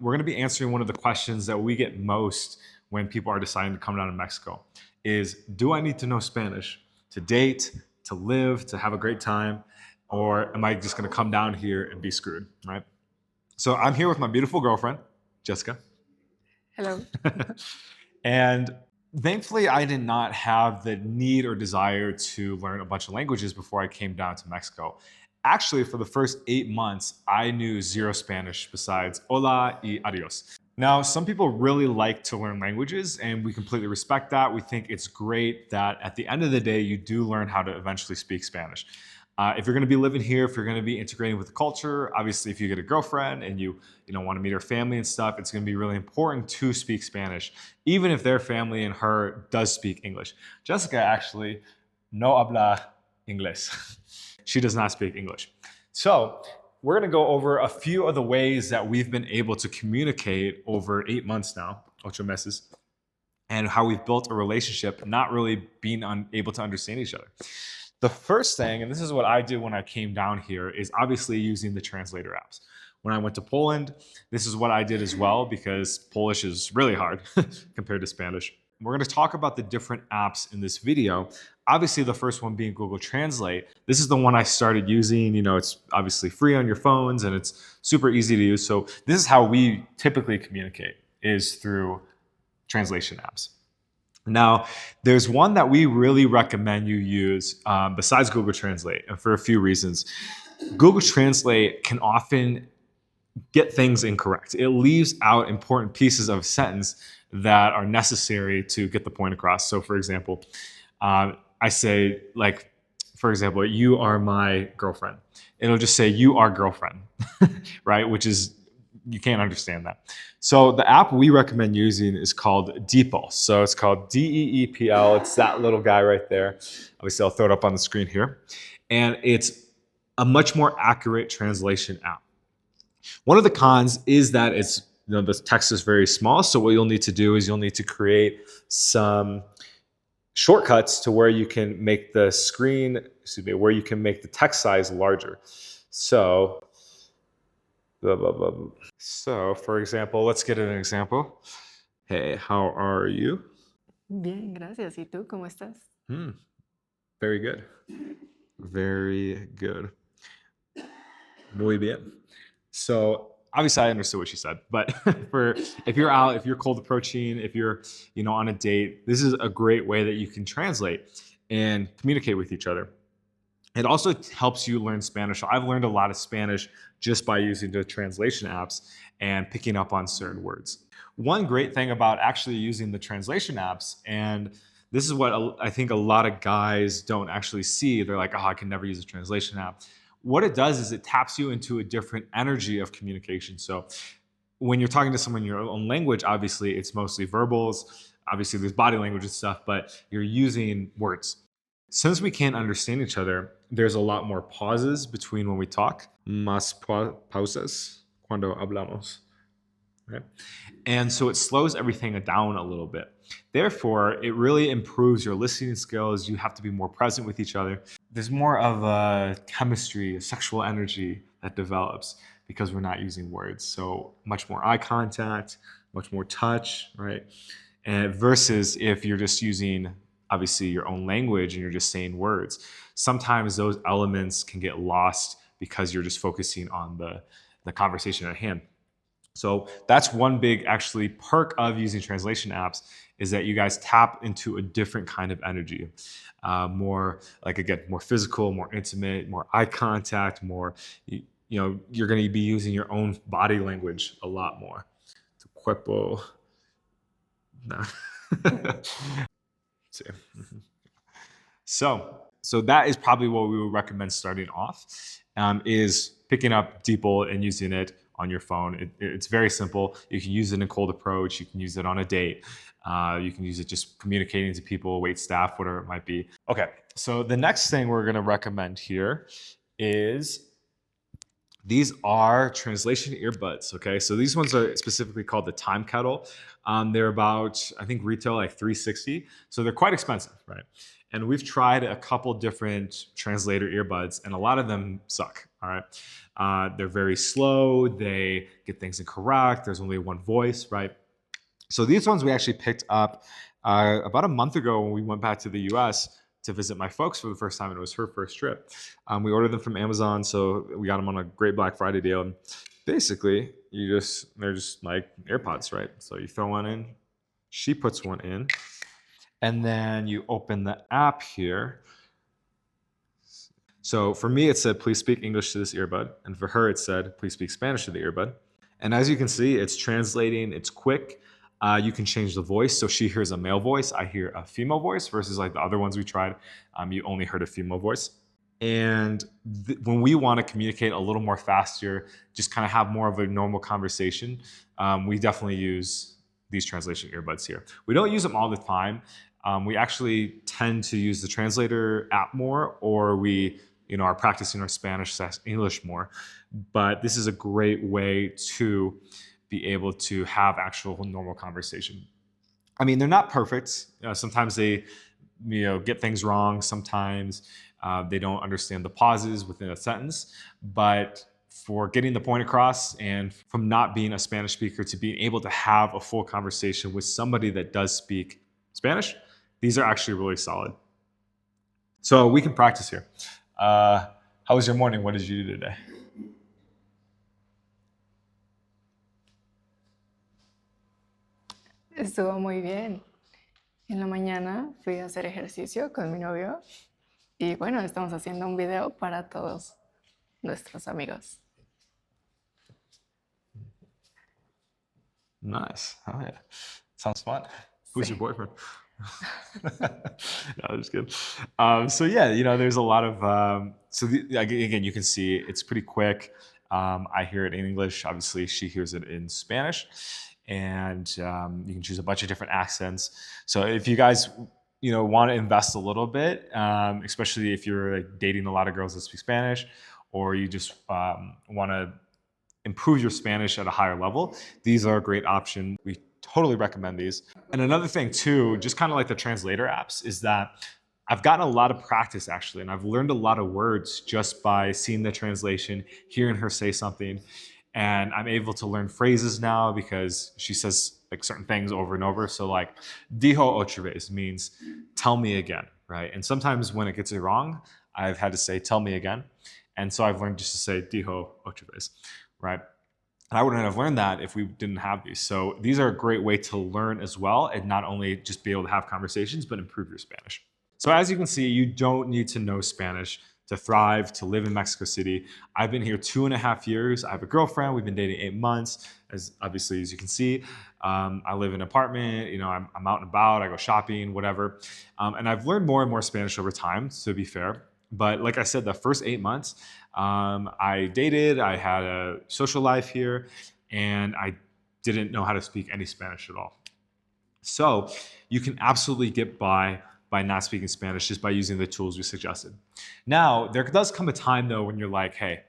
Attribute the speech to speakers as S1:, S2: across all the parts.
S1: We're going to be answering one of the questions that we get most when people are deciding to come down to Mexico is, do I need to know Spanish to date, to live, to have a great time? Or am I just going to come down here and be screwed, right? So I'm here with my beautiful girlfriend, Jessica.
S2: Hello.
S1: And thankfully, I did not have the need or desire to learn a bunch of languages before I came down to Mexico. Actually, for the first 8 months, I knew zero Spanish besides hola y adios. Now, some people really like to learn languages, and we completely respect that. We think it's great that at the end of the day, you do learn how to eventually speak Spanish. If you're going to be living here, if you're going to be integrating with the culture, obviously, if you get a girlfriend and you want to meet her family and stuff, it's going to be really important to speak Spanish, even if their family and her does speak English. Jessica actually no habla inglés. She does not speak English. So we're going to go over a few of the ways that we've been able to communicate over 8 months now, ocho meses, and how we've built a relationship, not really being able to understand each other. The first thing, and this is what I did when I came down here, is obviously using the translator apps. When I went to Poland, this is what I did as well, because Polish is really hard compared to Spanish. We're going to talk about the different apps in this video. Obviously, the first one being Google Translate. This is the one I started using. It's obviously free on your phones and it's super easy to use. So this is how we typically communicate, is through translation apps. Now, there's one that we really recommend you use besides Google Translate, and for a few reasons. Google Translate can often get things incorrect. It leaves out important pieces of a sentence that are necessary to get the point across. So, for example, I say, like, for example, you are my girlfriend. It'll just say you are girlfriend, right? Which is, you can't understand that. So the app we recommend using is called Deepl. So it's called Deepl. It's that little guy right there. Obviously, I'll throw it up on the screen here. And it's a much more accurate translation app. One of the cons is that it's, the text is very small. So what you'll need to do is you'll need to create some shortcuts to where you can make the screen, where you can make the text size larger. So, blah, blah, blah, blah. So, for example, let's get an example. Hey, how are you?
S2: Bien, gracias. ¿Y tú cómo estás?
S1: Very good. Very good. Muy bien. So obviously I understood what she said, but if you're out, if you're cold approaching, if you're on a date, this is a great way that you can translate and communicate with each other. It also helps you learn Spanish. So I've learned a lot of Spanish just by using the translation apps and picking up on certain words. One great thing about actually using the translation apps, and this is what I think a lot of guys don't actually see. They're like, oh, I can never use a translation app. What it does is it taps you into a different energy of communication. So when you're talking to someone in your own language, obviously it's mostly verbals. Obviously there's body language and stuff, but you're using words. Since we can't understand each other, there's a lot more pauses between when we talk. Más pausas cuando hablamos. Right? And so it slows everything down a little bit. Therefore, it really improves your listening skills. You have to be more present with each other. There's more of a chemistry, a sexual energy that develops because we're not using words. So much more eye contact, much more touch, right? And versus if you're just using obviously your own language and you're just saying words, sometimes those elements can get lost because you're just focusing on the conversation at hand. So that's one big actually perk of using translation apps, is that you guys tap into a different kind of energy. More, like, again, more physical, more intimate, more eye contact, more, you're going to be using your own body language a lot more. Tu cuerpo. No. So that is probably what we would recommend starting off, is picking up Deepl and using it on your phone. It's very simple. You can use it in a cold approach. You can use it on a date. You can use it just communicating to people, wait staff, whatever it might be. Okay, so the next thing we're going to recommend here is these are translation earbuds. Okay, so these ones are specifically called the Time Kettle. They're about, I think, retail like $360. So they're quite expensive, right? And we've tried a couple different translator earbuds, and a lot of them suck. All right. They're very slow. They get things incorrect. There's only one voice, right? So these ones we actually picked up about a month ago when we went back to the US to visit my folks for the first time. And it was her first trip. We ordered them from Amazon. So we got them on a great Black Friday deal. And basically, they're just like AirPods, right? So you throw one in, she puts one in, and then you open the app here. So for me, it said, please speak English to this earbud. And for her, it said, please speak Spanish to the earbud. And as you can see, it's translating, it's quick. You can change the voice. So she hears a male voice, I hear a female voice, versus like the other ones we tried, you only heard a female voice. And when we want to communicate a little more faster, just kind of have more of a normal conversation, we definitely use these translation earbuds here. We don't use them all the time. We actually tend to use the translator app more, or we are practicing our Spanish/English more. But this is a great way to be able to have actual normal conversation. I mean, they're not perfect. Sometimes they get things wrong. Sometimes they don't understand the pauses within a sentence. But for getting the point across, and from not being a Spanish speaker to being able to have a full conversation with somebody that does speak Spanish, these are actually really solid. So we can practice here. How was your morning? What did you do today?
S2: Estuvo muy bien. En la mañana fui a hacer ejercicio con mi novio y bueno, estamos haciendo un video para todos nuestros amigos.
S1: Nice. Oh yeah. Sounds fun. Who's your boyfriend? No, I'm just kidding. So yeah, there's a lot of again, you can see it's pretty quick. I hear it in English. Obviously, she hears it in Spanish, and you can choose a bunch of different accents. So if you guys want to invest a little bit, especially if you're like, dating a lot of girls that speak Spanish, or you just want to improve your Spanish at a higher level, these are a great option. We totally recommend these. And another thing too, just kind of like the translator apps, is that I've gotten a lot of practice actually, and I've learned a lot of words just by seeing the translation, hearing her say something. And I'm able to learn phrases now because she says like certain things over and over. So like dijo otra vez means tell me again, right? And sometimes when it gets it wrong, I've had to say tell me again. And so I've learned just to say dijo otra vez, right? And I wouldn't have learned that if we didn't have these. So these are a great way to learn as well, and not only just be able to have conversations, but improve your Spanish. So as you can see, you don't need to know Spanish to thrive, to live in Mexico City. I've been here 2.5 years. I have a girlfriend. We've been dating 8 months. As you can see, I live in an apartment. I'm out and about. I go shopping, whatever. And I've learned more and more Spanish over time, to be fair. But like I said, the first 8 months, I dated, I had a social life here, and I didn't know how to speak any Spanish at all. So you can absolutely get by not speaking Spanish just by using the tools we suggested. Now, there does come a time though when you're like, hey,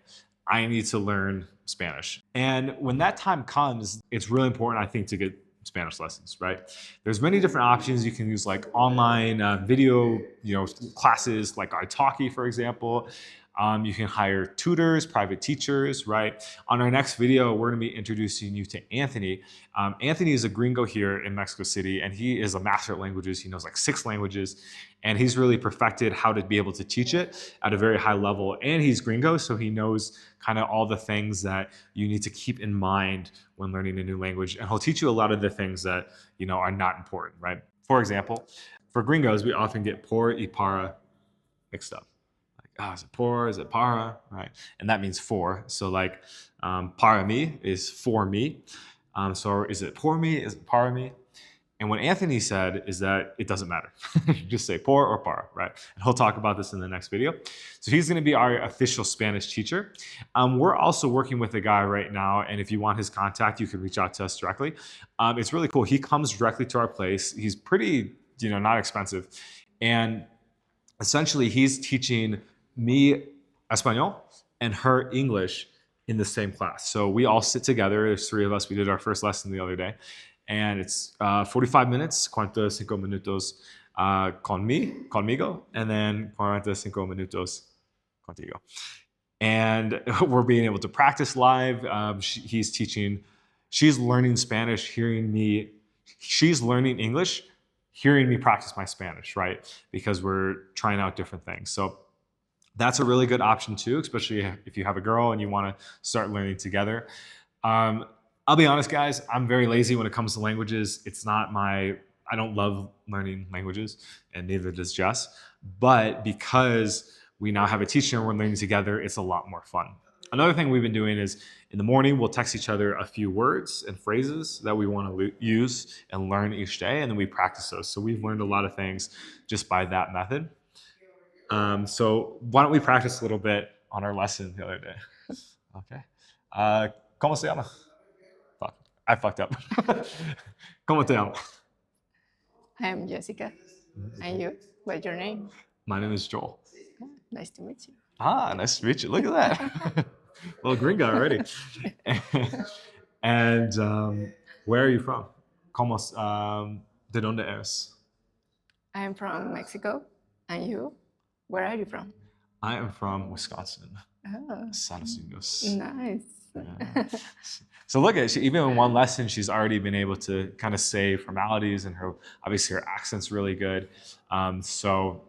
S1: I need to learn Spanish. And when that time comes, it's really important, I think, to get Spanish lessons, right? There's many different options. You can use like online video, classes like Italki, for example. You can hire tutors, private teachers, right? On our next video, we're going to be introducing you to Anthony. Anthony is a gringo here in Mexico City, and he is a master at languages. He knows like 6 languages, and he's really perfected how to be able to teach it at a very high level. And he's gringo, so he knows kind of all the things that you need to keep in mind when learning a new language. And he'll teach you a lot of the things that, are not important, right? For example, for gringos, we often get por y para mixed up. Is it por? Is it para? Right? And that means for. So like para me is for me. So is it por me? Is it para me? And what Anthony said is that it doesn't matter. Just say por or para, right? And he'll talk about this in the next video. So he's going to be our official Spanish teacher. We're also working with a guy right now, and if you want his contact, you can reach out to us directly. It's really cool. He comes directly to our place. He's pretty, not expensive. And essentially, he's teaching me Espanol and her English in the same class. So we all sit together. There's 3 of us. We did our first lesson the other day. And it's 45 minutes, 45 minutos. conmigo, and then 45 minutos contigo. And we're being able to practice live. He's teaching, she's learning Spanish, hearing me, she's learning English, hearing me practice my Spanish, right? Because we're trying out different things. So that's a really good option too, especially if you have a girl and you want to start learning together. Um, I'll be honest, guys, I'm very lazy when it comes to languages. It's not my, I don't love learning languages, and neither does Jess. But because we now have a teacher and we're learning together, it's a lot more fun. Another thing we've been doing is in the morning, we'll text each other a few words and phrases that we want to use and learn each day, and then we practice those. So we've learned a lot of things just by that method. So why don't we practice a little bit on our lesson the other day? Okay. ¿Cómo se llama? Fuck, I fucked up. ¿Cómo te llamo?
S2: I am Jessica. And you? What's your name?
S1: My name is Joel.
S2: Nice to meet you.
S1: Ah, nice to meet you. Look at that. Little green guy already. And where are you from? ¿Cómo, ¿De dónde eres?
S2: I am from Mexico. And you? Where are you from?
S1: I am from Wisconsin.
S2: Oh,
S1: Estados Unidos.
S2: nice.
S1: Yeah. So look at, even in one lesson, she's already been able to kind of say formalities, and obviously her accent's really good. So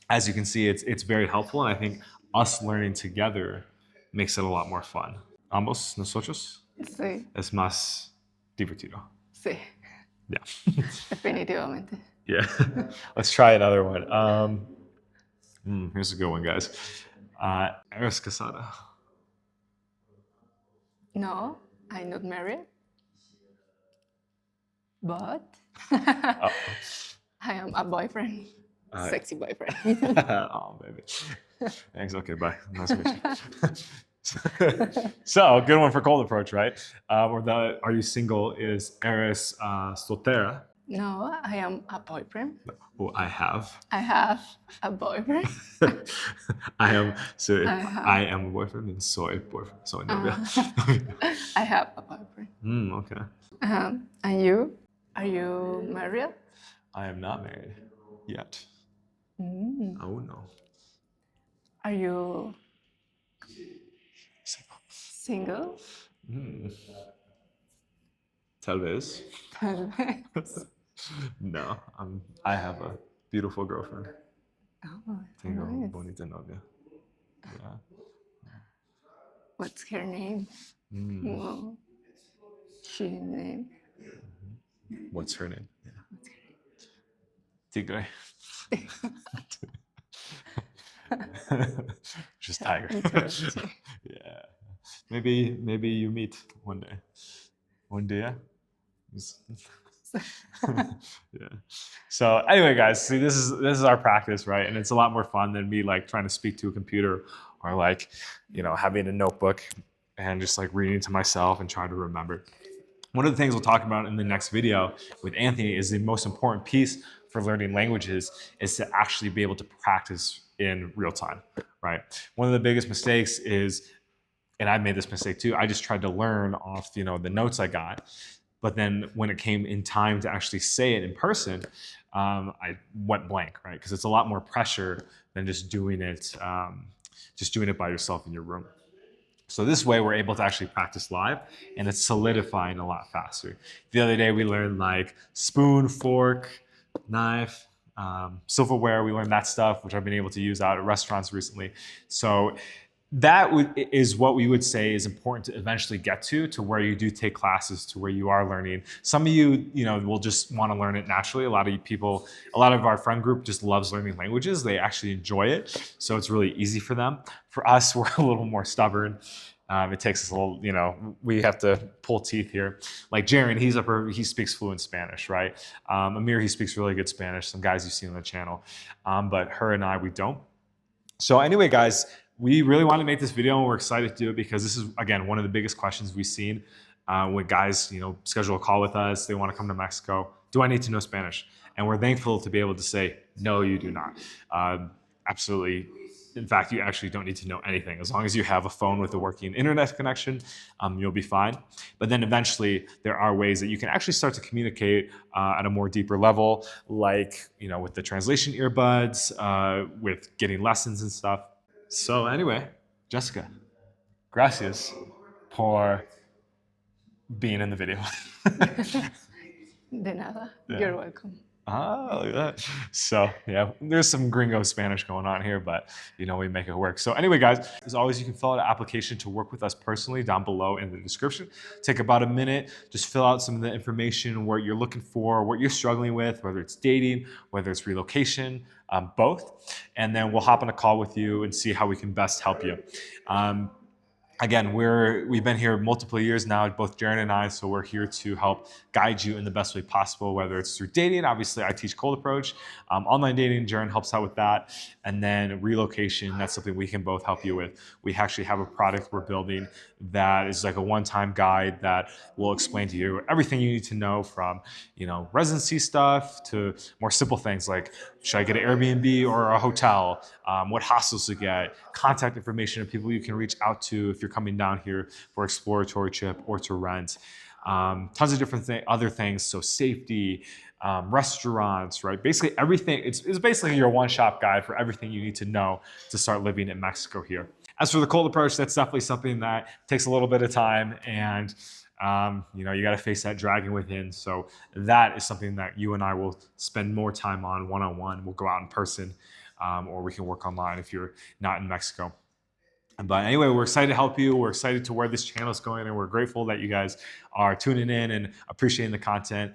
S1: as you can see, it's very helpful, and I think us learning together makes it a lot more fun. Ambos nosotros
S2: Sí,
S1: es más divertido.
S2: sí,
S1: Yeah.
S2: definitivamente.
S1: Yeah. Let's try another one. Here's a good one, guys. Eres casada?
S2: No, I'm not married. But
S1: Oh.
S2: I am a boyfriend. Sexy boyfriend.
S1: Oh, baby. Thanks. Okay, bye. Nice to meet you. So, good one for cold approach, right? Or the are you single is eres soltera.
S2: No, I am a boyfriend.
S1: Oh, I have.
S2: I have a boyfriend.
S1: I am. So
S2: have.
S1: I am a boyfriend and soy boyfriend. Soy novia.
S2: I have a boyfriend.
S1: Okay.
S2: And you? Are you married?
S1: I am not married yet.
S2: Mm.
S1: Oh no.
S2: Are you
S1: Single?
S2: single?
S1: Tal vez. No, I have a beautiful girlfriend.
S2: Oh,
S1: Tengo
S2: nice.
S1: bonita novia. Yeah.
S2: What's her name? Well, she name.
S1: What's her name? Tigre. Just tiger. Yeah. Maybe you meet one day. One day. Yeah. So anyway, guys, see, this is our practice, right? And it's a lot more fun than me like trying to speak to a computer or like, having a notebook and just like reading to myself and trying to remember. One of the things we'll talk about in the next video with Anthony is the most important piece for learning languages is to actually be able to practice in real time, right? One of the biggest mistakes is, and I made this mistake too, I just tried to learn off, the notes I got. But then when it came in time to actually say it in person, I went blank, right? Because it's a lot more pressure than just doing it by yourself in your room. So this way we're able to actually practice live, and it's solidifying a lot faster. The other day we learned like spoon, fork, knife, silverware. We learned that stuff, which I've been able to use out at restaurants recently. So that is what we would say is important to eventually get to where you do take classes, to where you are learning. Some of you, will just want to learn it naturally. A lot of our friend group just loves learning languages. They actually enjoy it. So it's really easy for them. For us, we're a little more stubborn. It takes us a little, we have to pull teeth here. Like Jaren, he speaks fluent Spanish, right? Amir, he speaks really good Spanish. Some guys you've seen on the channel. But her and I, we don't. So anyway, guys, we really want to make this video, and we're excited to do it because this is, again, one of the biggest questions we've seen when guys, schedule a call with us. They want to come to Mexico. Do I need to know Spanish? And we're thankful to be able to say, no, you do not. Absolutely, in fact, you actually don't need to know anything. As long as you have a phone with a working internet connection, you'll be fine. But then eventually, there are ways that you can actually start to communicate at a more deeper level, like with the translation earbuds, with getting lessons and stuff. So anyway, Jessica, gracias por being in the video.
S2: De nada.
S1: Yeah.
S2: You're welcome.
S1: Ah, look at that. So yeah, there's some gringo Spanish going on here, but we make it work. So anyway, guys, as always, you can fill out an application to work with us personally down below in the description. Take about a minute, just fill out some of the information, what you're looking for, what you're struggling with, whether it's dating, whether it's relocation, both, and then we'll hop on a call with you and see how we can best help you. Again, we've been here multiple years now, both Jaron and I, so we're here to help guide you in the best way possible, whether it's through dating. Obviously, I teach cold approach. Online dating, Jaron helps out with that. And then relocation, that's something we can both help you with. We actually have a product we're building that is like a one-time guide that will explain to you everything you need to know, from residency stuff to more simple things like, should I get an Airbnb or a hotel? What hostels to get, contact information of people you can reach out to if you're coming down here for exploratory trip or to rent. Tons of different other things. So safety, restaurants, right? Basically everything. It's basically your one-shop guide for everything you need to know to start living in Mexico here. As for the cold approach, that's definitely something that takes a little bit of time, and you got to face that dragon within. So that is something that you and I will spend more time on one-on-one. We'll go out in person, or we can work online if you're not in Mexico. But anyway, we're excited to help you. We're excited to where this channel is going, and we're grateful that you guys are tuning in and appreciating the content,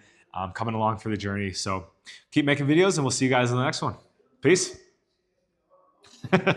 S1: coming along for the journey. So keep making videos, and we'll see you guys in the next one. Peace.